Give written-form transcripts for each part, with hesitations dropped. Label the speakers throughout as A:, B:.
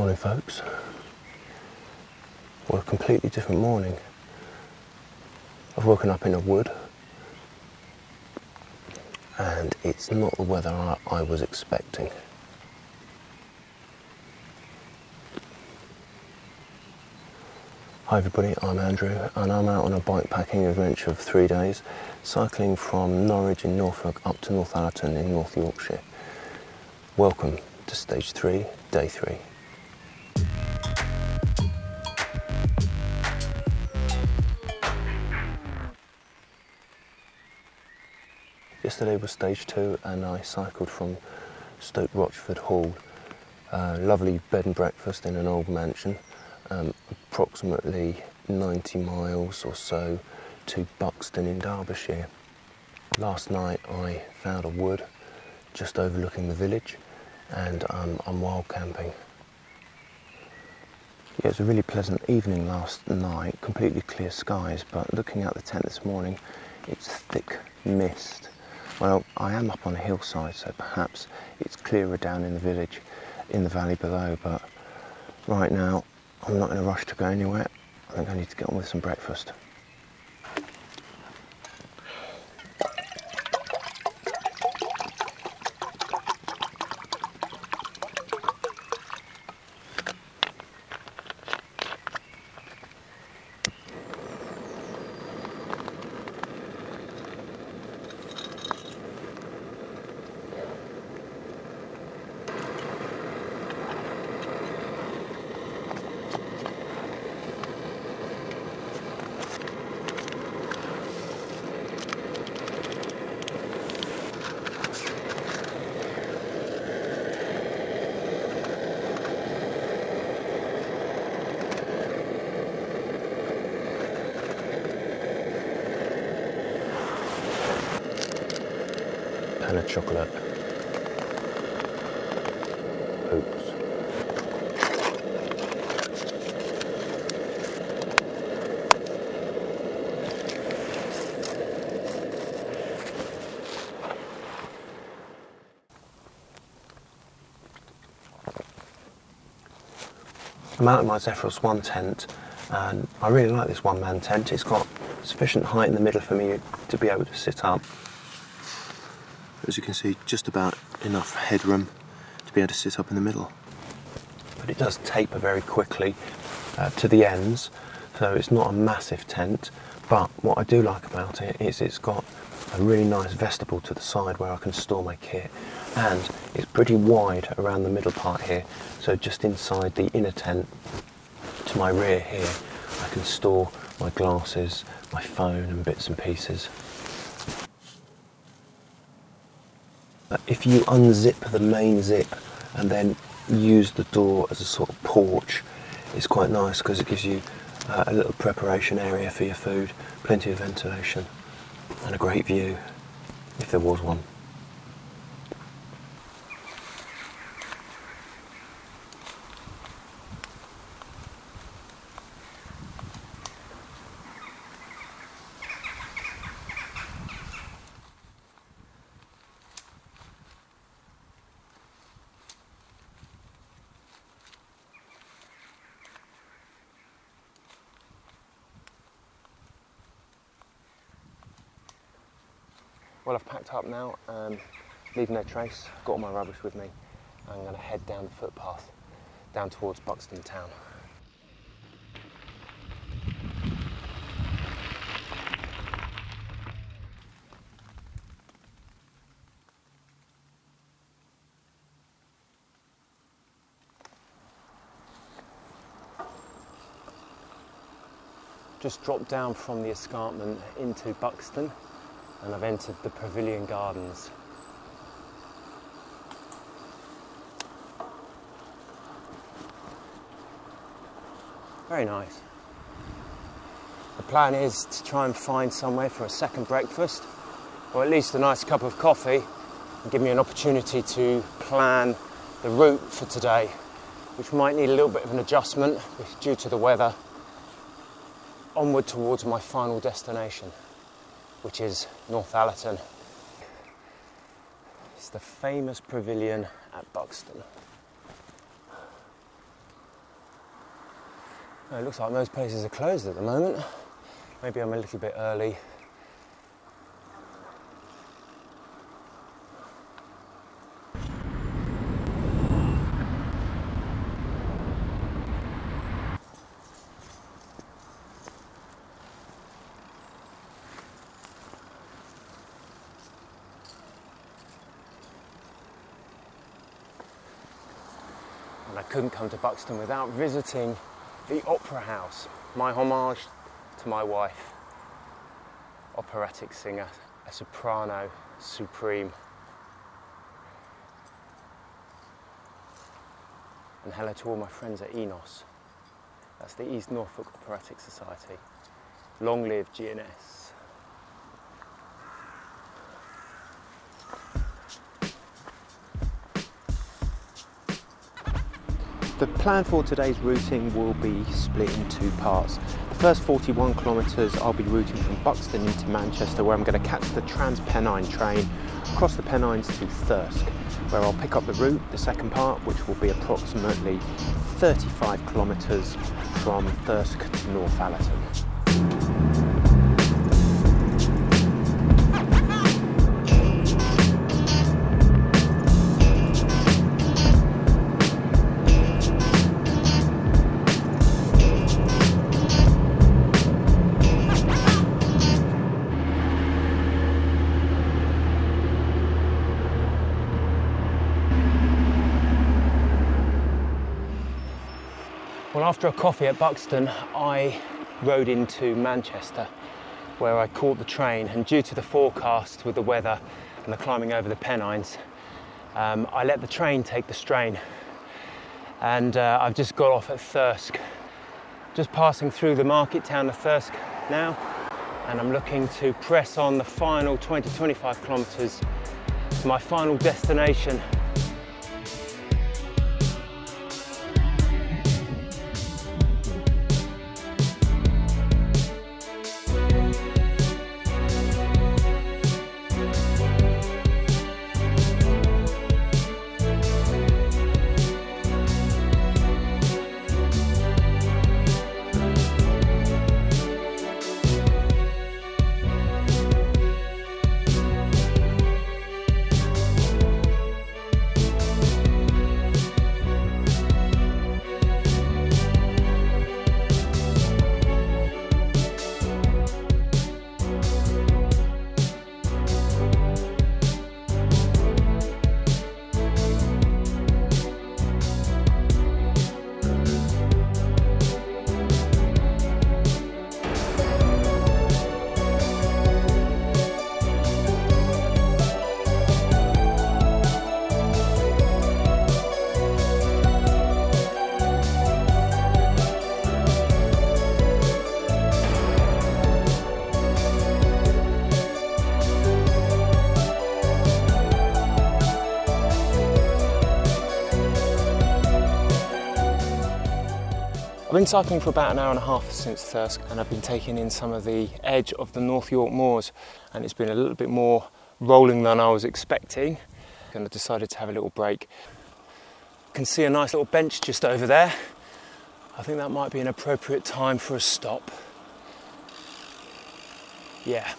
A: Morning folks. Well, a completely different morning. I've woken up in a wood and it's not the weather I was expecting. Hi everybody, I'm Andrew and I'm out on a bikepacking adventure of 3 days, cycling from Norwich in Norfolk up to Northallerton in North Yorkshire. Welcome to stage 3, day 3. Yesterday was stage 2 and I cycled from Stoke Rochford Hall, lovely bed and breakfast in an old mansion, approximately 90 miles or so to Buxton in Derbyshire. Last night I found a wood just overlooking the village and I'm wild camping. Yeah, it was a really pleasant evening last night, completely clear skies, but looking at the tent this morning, it's thick mist. Well, I am up on a hillside, so perhaps it's clearer down in the village, in the valley below, but right now I'm not in a rush to go anywhere. I think I need to get on with some breakfast. And a chocolate. Oops. I'm out in my Zephyrus 1 tent and I really like this one-man tent. It's got sufficient height in the middle for me to be able to sit up. As you can see, just about enough headroom to be able to sit up in the middle. But it does taper very quickly to the ends, so it's not a massive tent. But what I do like about it is it's got a really nice vestibule to the side where I can store my kit, and it's pretty wide around the middle part here, so just inside the inner tent to my rear here I can store my glasses, my phone and bits and pieces. If you unzip the main zip and then use the door as a sort of porch, it's quite nice because it gives you a little preparation area for your food, plenty of ventilation and a great view, if there was one. Well, I've packed up now, leaving no trace, got all my rubbish with me. I'm going to head down the footpath, down towards Buxton town. Just dropped down from the escarpment into Buxton and I've entered the Pavilion Gardens. Very nice. The plan is to try and find somewhere for a second breakfast, or at least a nice cup of coffee, and give me an opportunity to plan the route for today, which might need a little bit of an adjustment due to the weather, onward towards my final destination, which is Northallerton. It's the famous pavilion at Buxton.
B: It looks like most places are closed at the moment. Maybe I'm a little bit early. And I couldn't come to Buxton without visiting the Opera House, my homage to my wife, operatic singer, a soprano supreme. And hello to all my friends at ENOS. That's the East Norfolk Operatic Society. Long live GNS. The plan for today's routing will be split in two parts. The first 41 kilometres I'll be routing from Buxton into Manchester, where I'm going to catch the trans-pennine train across the Pennines to Thirsk, where I'll pick up the route, the second part, which will be approximately 35 kilometres from Thirsk to Northallerton. Well, after a coffee at Buxton, I rode into Manchester, where I caught the train, and due to the forecast with the weather and the climbing over the Pennines, I let the train take the strain, and I've just got off at Thirsk, just passing through the market town of Thirsk now, and I'm looking to press on the final 20-25 kilometres to my final destination. I've been cycling for about an hour and a half since Thirsk, and I've been taking in some of the edge of the North York moors, and it's been a little bit more rolling than I was expecting, and I decided to have a little break. I can see a nice little bench just over there. I think that might be an appropriate time for a stop. Yeah.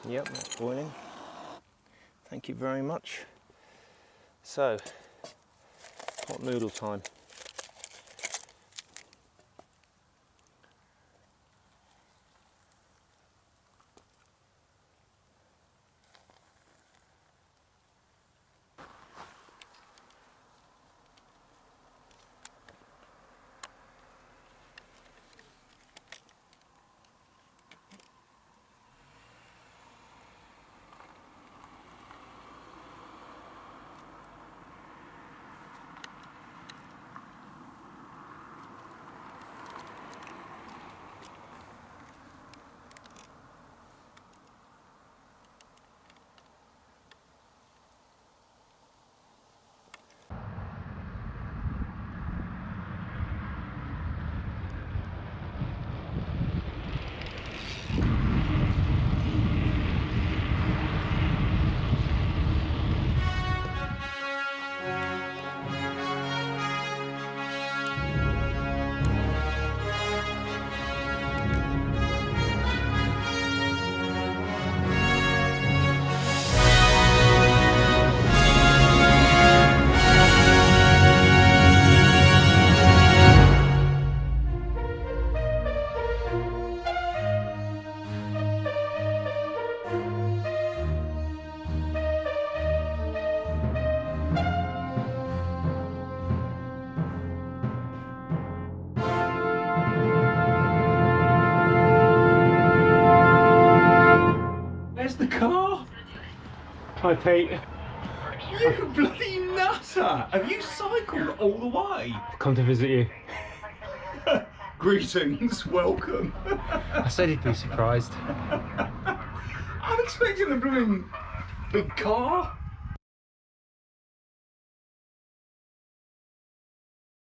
B: Yep, that's boiling. Thank you very much. So, hot noodle time.
C: car?
B: Hi, Pete.
C: You bloody nutter! Have you cycled all the way?
B: Come to visit you.
C: Greetings, welcome.
B: I said he'd be surprised.
C: I'm expecting a blooming big car.